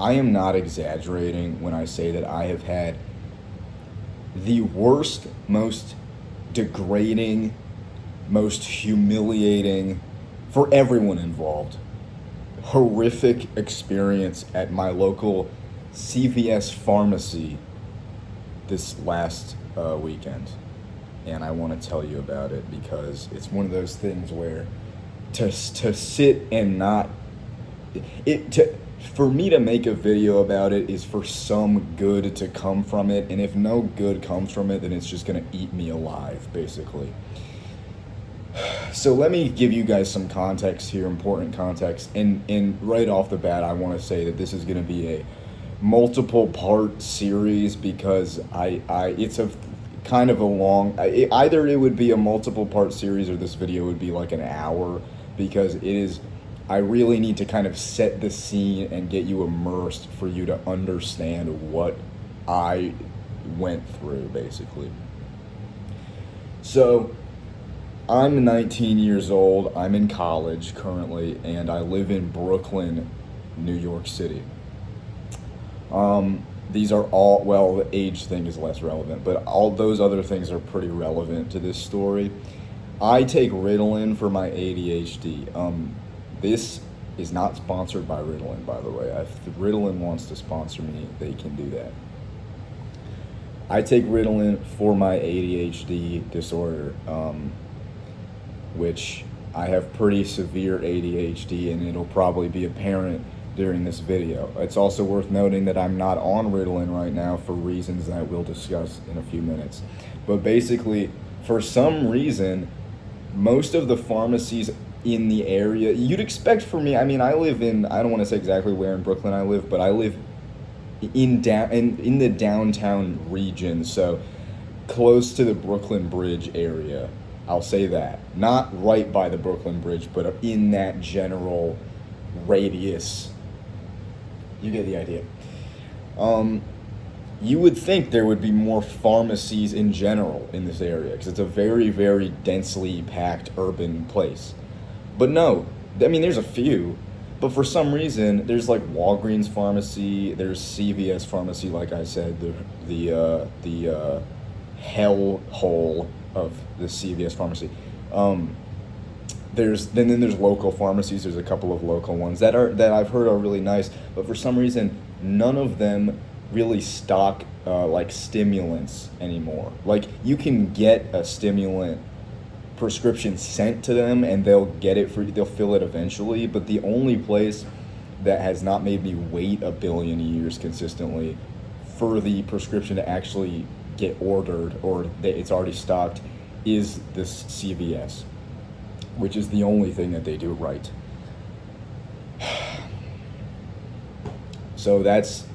I am not exaggerating when I say that I have had the worst, most degrading, most humiliating, for everyone involved, horrific experience at my local CVS pharmacy this last weekend. And I want to tell you about it because it's one of those things where to sit and not it to for me to make a video about it is for some good to come from it, and if no good comes from it, then it's just gonna eat me alive, basically. So let me give you guys some context here, important context, and right off the bat, I want to say that this is gonna be a multiple part series because it's a kind of a long, either it would be a multiple part series or this video would be like an hour because it is. I really need to kind of set the scene and get you immersed for you to understand what I went through, basically. So, I'm 19 years old, I'm in college currently, and I live in Brooklyn, New York City. These are all, well, the age thing is less relevant, but all those other things are pretty relevant to this story. I take Ritalin for my ADHD. This is not sponsored by Ritalin, by the way. If Ritalin wants to sponsor me, they can do that. I take Ritalin for my ADHD disorder, which I have pretty severe ADHD, and it'll probably be apparent during this video. It's also worth noting that I'm not on Ritalin right now for reasons that we'll discuss in a few minutes. But basically, for some reason, most of the pharmacies in the area, you'd expect for me, I mean, I live in, I don't want to say exactly where in Brooklyn I live, but I live in the downtown region, so close to the Brooklyn Bridge area. I'll say that. Not right by the Brooklyn Bridge, but in that general radius. You get the idea. You would think there would be more pharmacies in general in this area because it's a very, very densely packed urban place. But no, I mean, there's a few, but for some reason, there's like Walgreens pharmacy, there's CVS pharmacy, like I said, the hell hole of the CVS pharmacy. Then there's local pharmacies. There's a couple of local ones that I've heard are really nice, but for some reason, none of them really stock like stimulants anymore. Like you can get a stimulant prescription sent to them and they'll fill it eventually, but the only place that has not made me wait a billion years consistently for the prescription to actually get ordered or that it's already stocked is this CVS, which is the only thing that they do right. So that's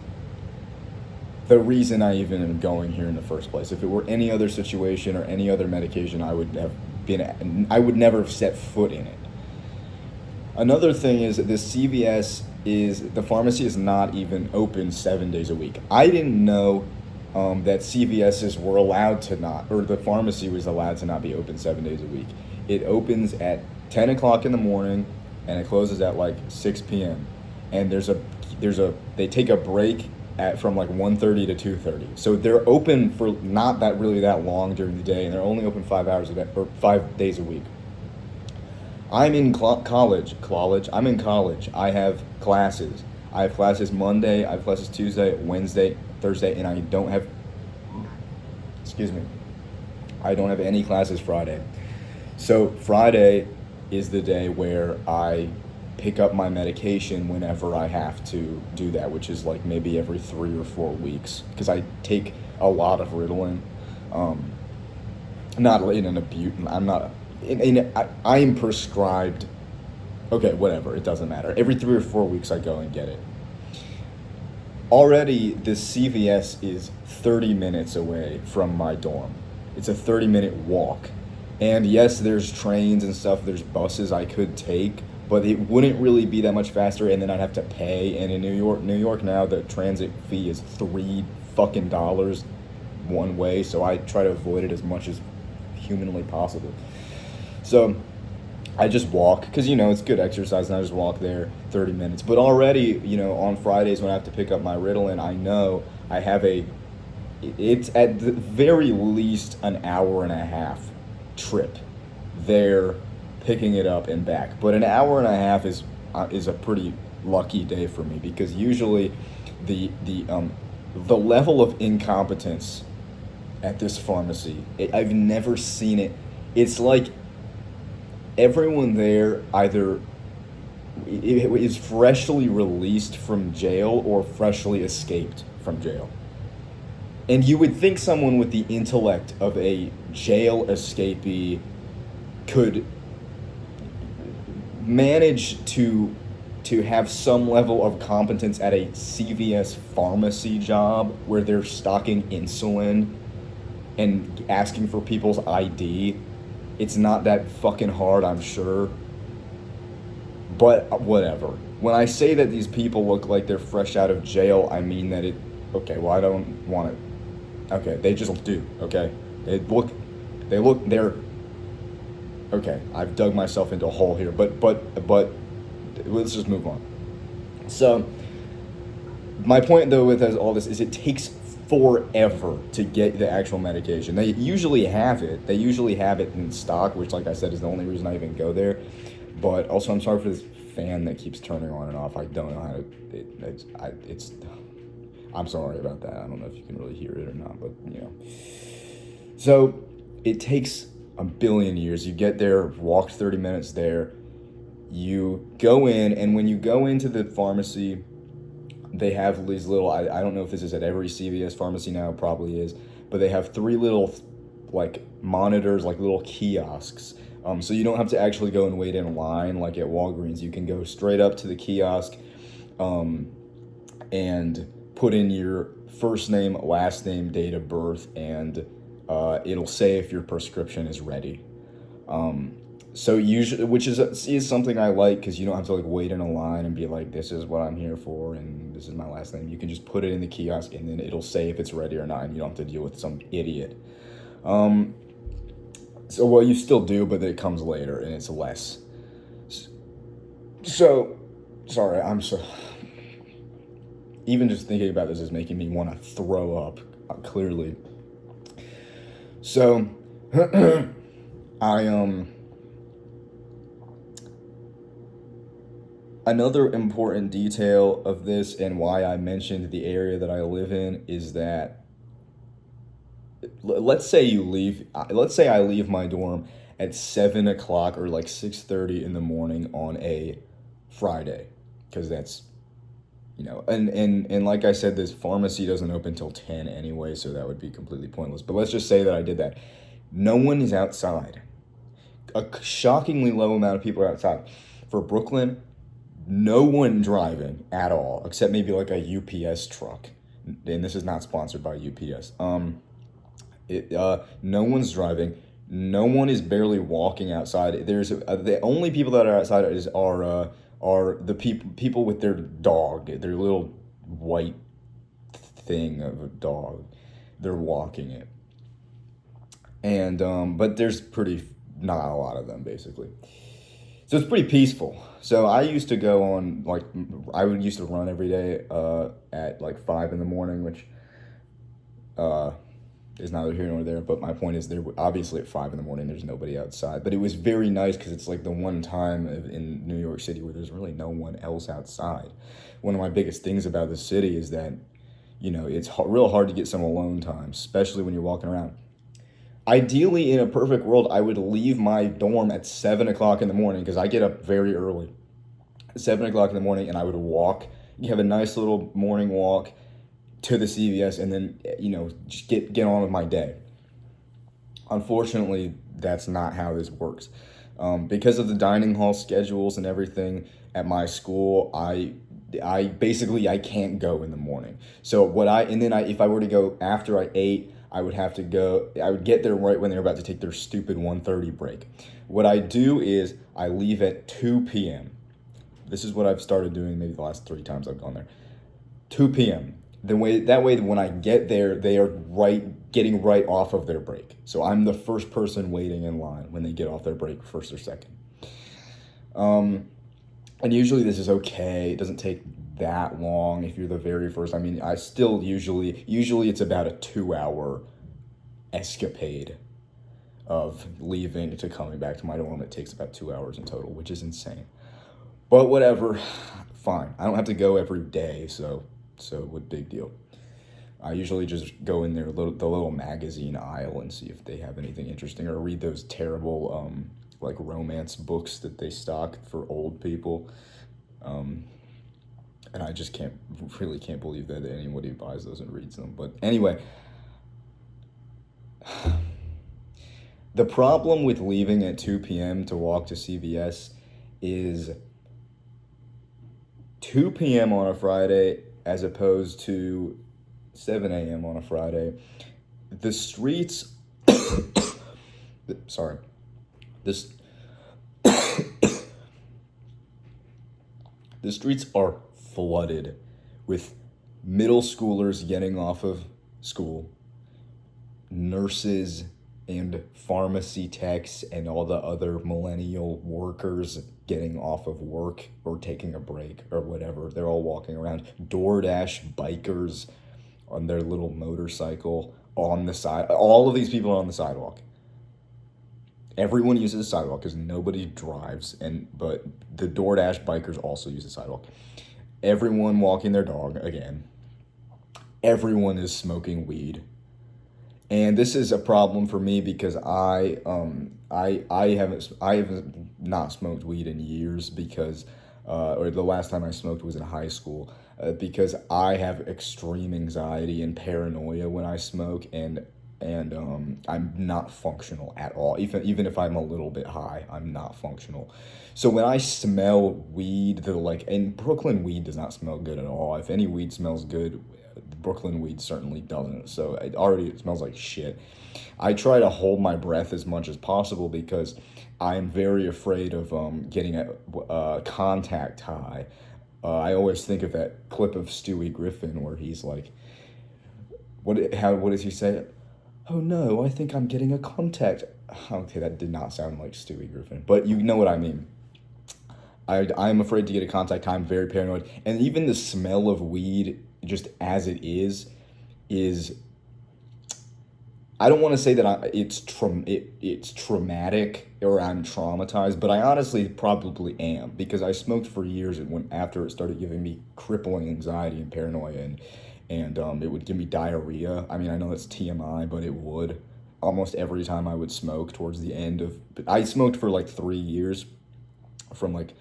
the reason I even am going here in the first place. If it were any other situation or any other medication, I would never have set foot in it. Another thing is that this CVS the pharmacy is not even open 7 days a week. I didn't know that CVSs were allowed to not, or the pharmacy was allowed to not be open 7 days a week. It opens at 10 o'clock in the morning and it closes at like 6 p.m. And they take a break from like 1:30 to 2:30. So they're open for not that long during the day, and they're only open 5 hours a day or 5 days a week. I'm in college. I'm in college. I have classes. I have classes Monday. I have classes Tuesday, Wednesday, Thursday, and I don't have any classes Friday. So Friday is the day where I pick up my medication whenever I have to do that, which is like maybe every 3 or 4 weeks, because I take a lot of Ritalin. Not in an abuse. I'm not. I am prescribed. Okay, whatever. It doesn't matter. Every 3 or 4 weeks, I go and get it. Already, this CVS is 30 minutes away from my dorm. It's a 30-minute walk. And yes, there's trains and stuff. There's buses I could take, but it wouldn't really be that much faster, and then I'd have to pay. And in New York now, the transit fee is $3 fucking one way, so I try to avoid it as much as humanly possible. So I just walk because it's good exercise, and I just walk there 30 minutes. But already, on Fridays when I have to pick up my Ritalin, I know I have it's at the very least an hour and a half trip there, picking it up and back. But an hour and a half is a pretty lucky day for me because usually the level of incompetence at this pharmacy, I've never seen it. It's like everyone there either is freshly released from jail or freshly escaped from jail. And you would think someone with the intellect of a jail escapee could manage to have some level of competence at a CVS pharmacy job where they're stocking insulin and asking for people's ID. It's not that fucking hard, I'm sure. But whatever. When I say that these people look like they're fresh out of jail, I mean that okay, well, I don't want it. Okay, they just do, okay? They're, okay, I've dug myself into a hole here, but let's just move on. So, my point though with all this is it takes forever to get the actual medication. They usually have it. They usually have it in stock, which, like I said, is the only reason I even go there. But also, I'm sorry for this fan that keeps turning on and off. I don't know how to. I'm sorry about that. I don't know if you can really hear it or not, but So, it takes a billion years. You get there, walk 30 minutes there. You go in, and when you go into the pharmacy, they have these little, I don't know if this is at every CVS pharmacy now, it probably is, but they have 3 little, like, monitors, like little kiosks. So you don't have to actually go and wait in line like at Walgreens. You can go straight up to the kiosk and put in your first name, last name, date of birth, and it'll say if your prescription is ready. So usually, which is something I like because you don't have to like wait in a line and be like, this is what I'm here for and this is my last name. You can just put it in the kiosk and then it'll say if it's ready or not, and you don't have to deal with some idiot. So well, you still do, but it comes later and it's less. So, sorry, I'm so. Even just thinking about this is making me want to throw up. Clearly. So, Another important detail of this and why I mentioned the area that I live in is that let's say I leave my dorm at 7 o'clock or like 6:30 in the morning on a Friday, because that's, and like I said, this pharmacy doesn't open till 10 anyway, so that would be completely pointless. But let's just say that I did that. No one is outside. A shockingly low amount of people are outside. For Brooklyn, no one driving at all, except maybe like a UPS truck. And this is not sponsored by UPS. No one's driving. No one is barely walking outside. There's the only people that are outside are the people with their dog, their little white thing of a dog. They're walking it. And but there's not a lot of them basically. So it's pretty peaceful. So I used to go on, used to run every day at like 5 in the morning, which is neither here nor there. But my point is, obviously at 5 in the morning, there's nobody outside. But it was very nice because it's like the one time in New York City where there's really no one else outside. One of my biggest things about the city is that, it's real hard to get some alone time, especially when you're walking around. Ideally, in a perfect world, I would leave my dorm at 7 o'clock in the morning because I get up very early. 7 o'clock in the morning, and I would walk. You have a nice little morning walk to the CVS, and then, just get on with my day. Unfortunately, that's not how this works. Because of the dining hall schedules and everything at my school, I can't go in the morning. So if I were to go after I ate, I would get there right when they're about to take their stupid 1:30 break. What I do is I leave at 2 p.m. This is what I've started doing maybe the last 3 times I've gone there. 2 p.m. That way when I get there, they are getting right off of their break. So I'm the first person waiting in line when they get off their break, first or second. And usually this is okay. It doesn't take that long if you're the very first. I mean, I still usually it's about a 2 hour escapade of leaving to coming back to my dorm. It takes about 2 hours in total, which is insane. But whatever, fine. I don't have to go every day, so what big deal. I usually just go in there, the little magazine aisle, and see if they have anything interesting, or read those terrible like romance books that they stock for old people. And I just can't believe that anybody buys those and reads them. But anyway, the problem with leaving at 2 p.m. to walk to CVS is 2 p.m. on a Friday as opposed to 7 a.m. on a Friday. The streets, sorry, this, the streets are flooded with middle schoolers getting off of school, nurses and pharmacy techs and all the other millennial workers getting off of work or taking a break or whatever. They're all walking around. DoorDash bikers on their little motorcycle on the side. All of these people are on the sidewalk. Everyone uses the sidewalk because nobody drives, but the DoorDash bikers also use the sidewalk. Everyone walking their dog again. Everyone is smoking weed. And this is a problem for me because I haven't not smoked weed in years because or the last time I smoked was in high school because I have extreme anxiety and paranoia when I smoke, and I'm not functional at all. Even if I'm a little bit high, I'm not functional. So when I smell weed, and Brooklyn weed does not smell good at all. If any weed smells good, Brooklyn weed certainly doesn't. So it smells like shit. I try to hold my breath as much as possible because I am very afraid of getting a contact high. I always think of that clip of Stewie Griffin where he's like, what does he say? Oh no, I think I'm getting a contact. Okay, that did not sound like Stewie Griffin, but you know what I mean. I'm afraid to get a contact high. I'm very paranoid. And even the smell of weed, just as it is I don't want to say that it's traumatic or I'm traumatized, but I honestly probably am because I smoked for years and after it started giving me crippling anxiety and paranoia and it would give me diarrhea. I mean, I know it's TMI, but it would almost every time I would smoke towards the end of. I smoked for like 3 years, from like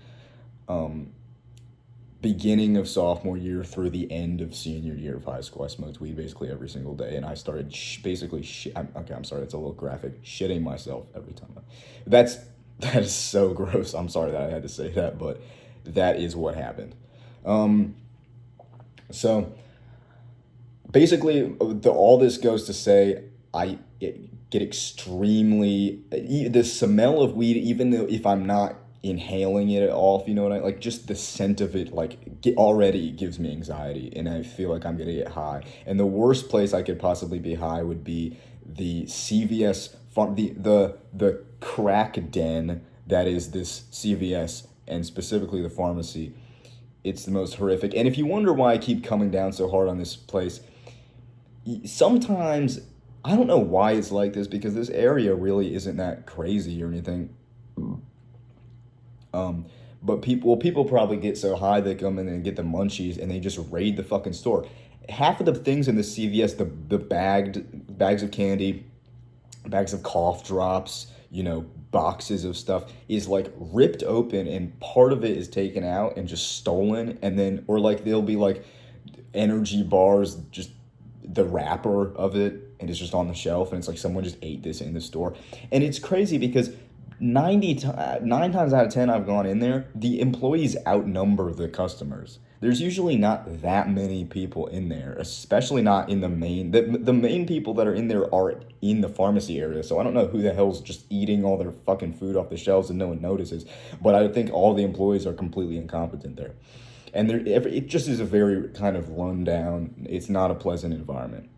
beginning of sophomore year through the end of senior year of high school. I smoked weed basically every single day, and I started I'm sorry, that's a little graphic. Shitting myself every time. That is so gross. I'm sorry that I had to say that, but that is what happened. So basically, all this goes to say, I get extremely the smell of weed, even though if I'm not inhaling it at all, if you know what I like, just the scent of it already gives me anxiety, and I feel like I'm gonna get high. And the worst place I could possibly be high would be the CVS the crack den that is this CVS, and specifically the pharmacy. It's the most horrific. And if you wonder why I keep coming down so hard on this place, sometimes I don't know why it's like this, because this area really isn't that crazy or anything. But people probably get so high they come in and get the munchies and they just raid the fucking store. Half of the things in the CVS, the bags of candy, bags of cough drops, boxes of stuff is like ripped open and part of it is taken out and just stolen, and then or like there'll be like energy bars, just the wrapper of it, and it's just on the shelf, and it's like someone just ate this in the store. And it's crazy because 9 times out of 10 I've gone in there, the employees outnumber the customers. There's usually not that many people in there, especially not in the main. The main people that are in there are in the pharmacy area, so I don't know who the hell's just eating all their fucking food off the shelves and no one notices. But I think all the employees are completely incompetent there. And it just is a very kind of rundown, it's not a pleasant environment.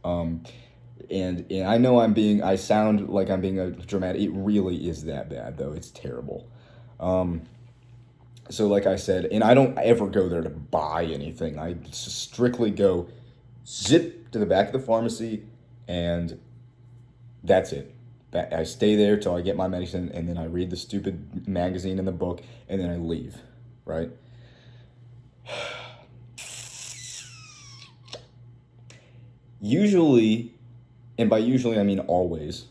And I know I sound like I'm being a dramatic. It really is that bad, though. It's terrible. So like I said, and I don't ever go there to buy anything. I strictly go zip to the back of the pharmacy, and that's it. I stay there till I get my medicine, and then I read the stupid magazine and the book, and then I leave, right? Usually, and by usually I mean always,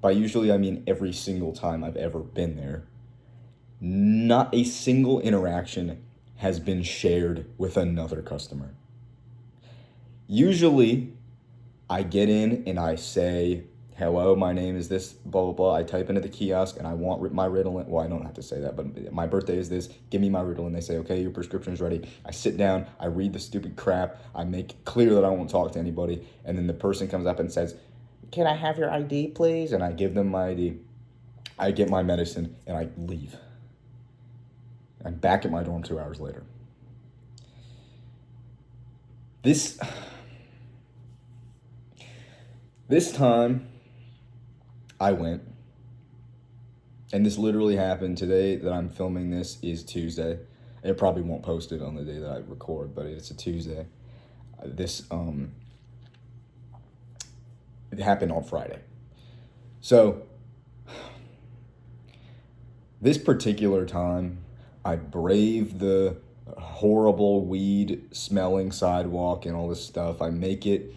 by usually I mean every single time I've ever been there, not a single interaction has been shared with another customer. Usually, I get in and I say, hello, my name is this, blah, blah, blah. I type into the kiosk and I want my Ritalin. Well, I don't have to say that, but my birthday is this. Give me my Ritalin. They say, okay, your prescription is ready. I sit down. I read the stupid crap. I make it clear that I won't talk to anybody. And then the person comes up and says, can I have your ID, please? And I give them my ID. I get my medicine and I leave. I'm back at my dorm 2 hours later. This time, I went, and this literally happened today that I'm filming this is Tuesday. It probably won't post it on the day that I record, but it's a Tuesday. It happened on Friday. So, this particular time, I braved the horrible weed-smelling sidewalk and all this stuff. I make it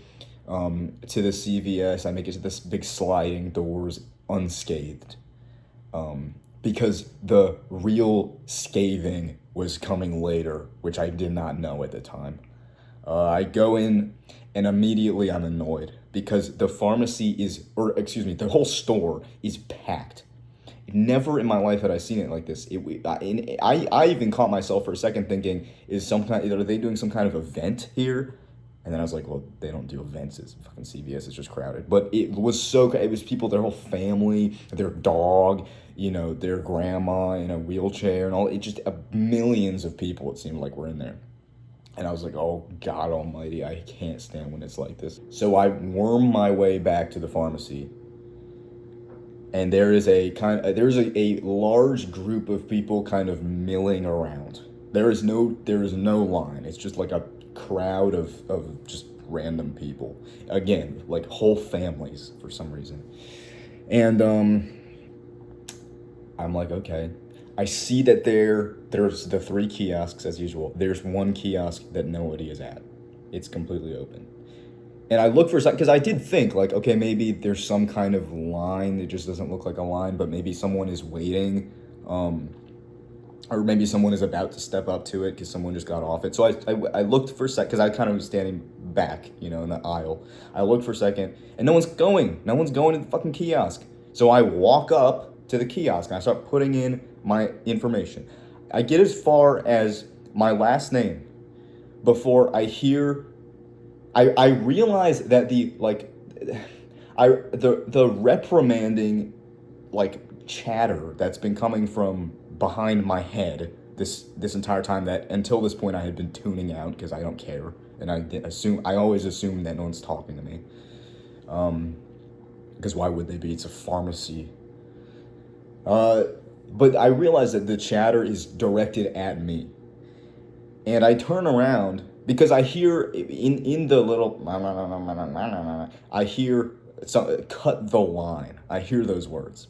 to the CVS. I make it to this big sliding doors unscathed. Because the real scathing was coming later, which I did not know at the time. I go in and immediately I'm annoyed because the whole store is packed. Never in my life had I seen it like this. I even caught myself for a second thinking, are they doing some kind of event here? And then I was like, well, they don't do events. It's fucking CVS. It's just crowded. But it was people, their whole family, their dog, their grandma in a wheelchair and all. It just millions of people, it seemed like, were in there. And I was like, oh, God almighty, I can't stand when it's like this. So I worm my way back to the pharmacy. And there is a large group of people kind of milling around. There is no line. It's just like a crowd of just random people. Again, like whole families for some reason. And I'm like, okay. I see that there's the 3 kiosks as usual. There's one kiosk that nobody is at. It's completely open. And I look for a second, because I did think, like, okay, maybe there's some kind of line that just doesn't look like a line, but maybe someone is waiting, or maybe someone is about to step up to it because someone just got off it. So I looked for a second, because I kind of was standing back, in the aisle. I looked for a second, and no one's going to the fucking kiosk. So I walk up to the kiosk, and I start putting in my information. I get as far as my last name before I hear... I realize that the reprimanding chatter that's been coming from behind my head this entire time, that until this point I had been tuning out because I don't care, and I always assume that no one's talking to me, because why would they be? It's a pharmacy. But I realize that the chatter is directed at me, and I turn around. Because I hear in the little, I hear cut the line. I hear those words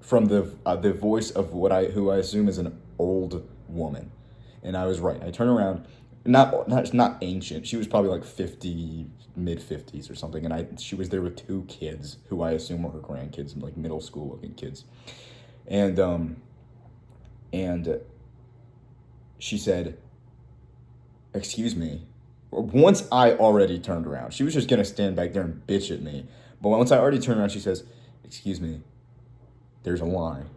from the voice of who I assume is an old woman, and I was right. I turn around, not ancient. She was probably like 50, mid-50s or something, and she was there with 2 kids who I assume were her grandkids, like middle school looking kids, and she said, excuse me. Once I already turned around. She was just going to stand back there and bitch at me. But once I already turned around, she says, excuse me, there's a line.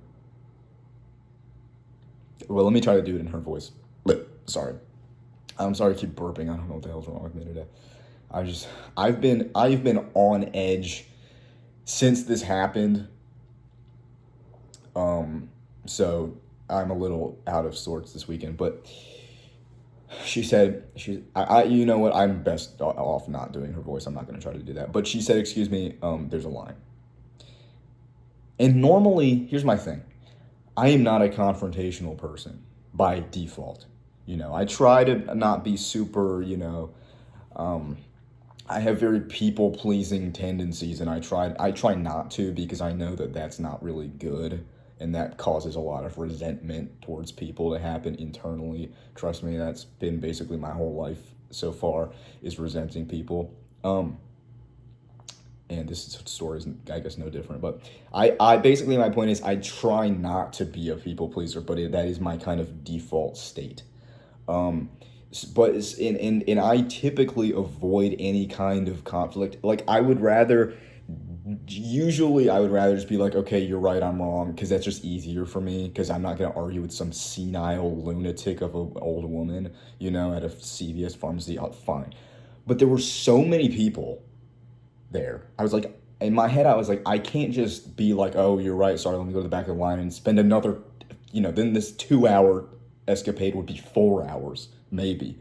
Well, let me try to do it in her voice. But, sorry. I'm sorry to keep burping. I don't know what the hell's wrong with me today. I've been on edge since this happened. So I'm a little out of sorts this weekend, but... She said, you know what, I'm best off not doing her voice. I'm not going to try to do that. But she said, excuse me, there's a line. And normally, here's my thing. I am not a confrontational person by default. You know, I try to not be super, um, I have very people pleasing tendencies, and I try not to, because I know that that's not really good, and that causes a lot of resentment towards people to happen internally. Trust me, that's been basically my whole life so far, is resenting people. Um, and this story is, I guess, no different. But I basically, my point is, I try not to be a people pleaser, but that is my kind of default state. Um, but and I typically avoid any kind of conflict. Like, usually I would rather just be like, okay, you're right, I'm wrong, because that's just easier for me, because I'm not gonna argue with some senile lunatic of an old woman, at a CVS pharmacy. Fine. But there were so many people there. I was like, in my head, I was like, I can't just be like, oh, you're right, sorry, let me go to the back of the line and spend another, then this 2 hour escapade would be 4 hours, maybe.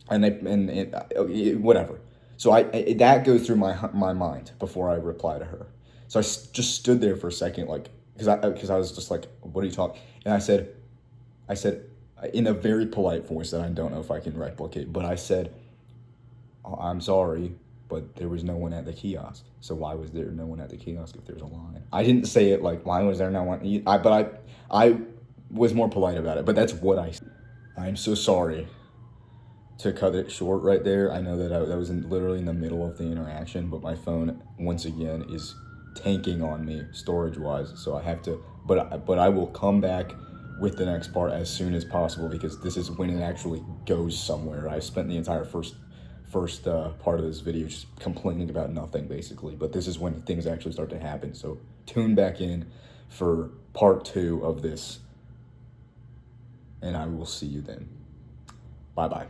Whatever. So that goes through my mind before I reply to her. So just stood there for a second, like, because I was just like, what are you talking? And I said in a very polite voice that I don't know if I can replicate, but I said, "Oh, I'm sorry, but there was no one at the kiosk. So why was there no one at the kiosk if there's a line?" I didn't say it like, why was there no one? I was more polite about it, but that's what I said. I'm so sorry to cut it short right there. I know that that was literally in the middle of the interaction, but my phone, once again, is tanking on me storage-wise, so I have to, but I will come back with the next part as soon as possible, because this is when it actually goes somewhere. I spent the entire first part of this video just complaining about nothing, basically, but this is when things actually start to happen. So tune back in for part 2 of this, and I will see you then. Bye bye.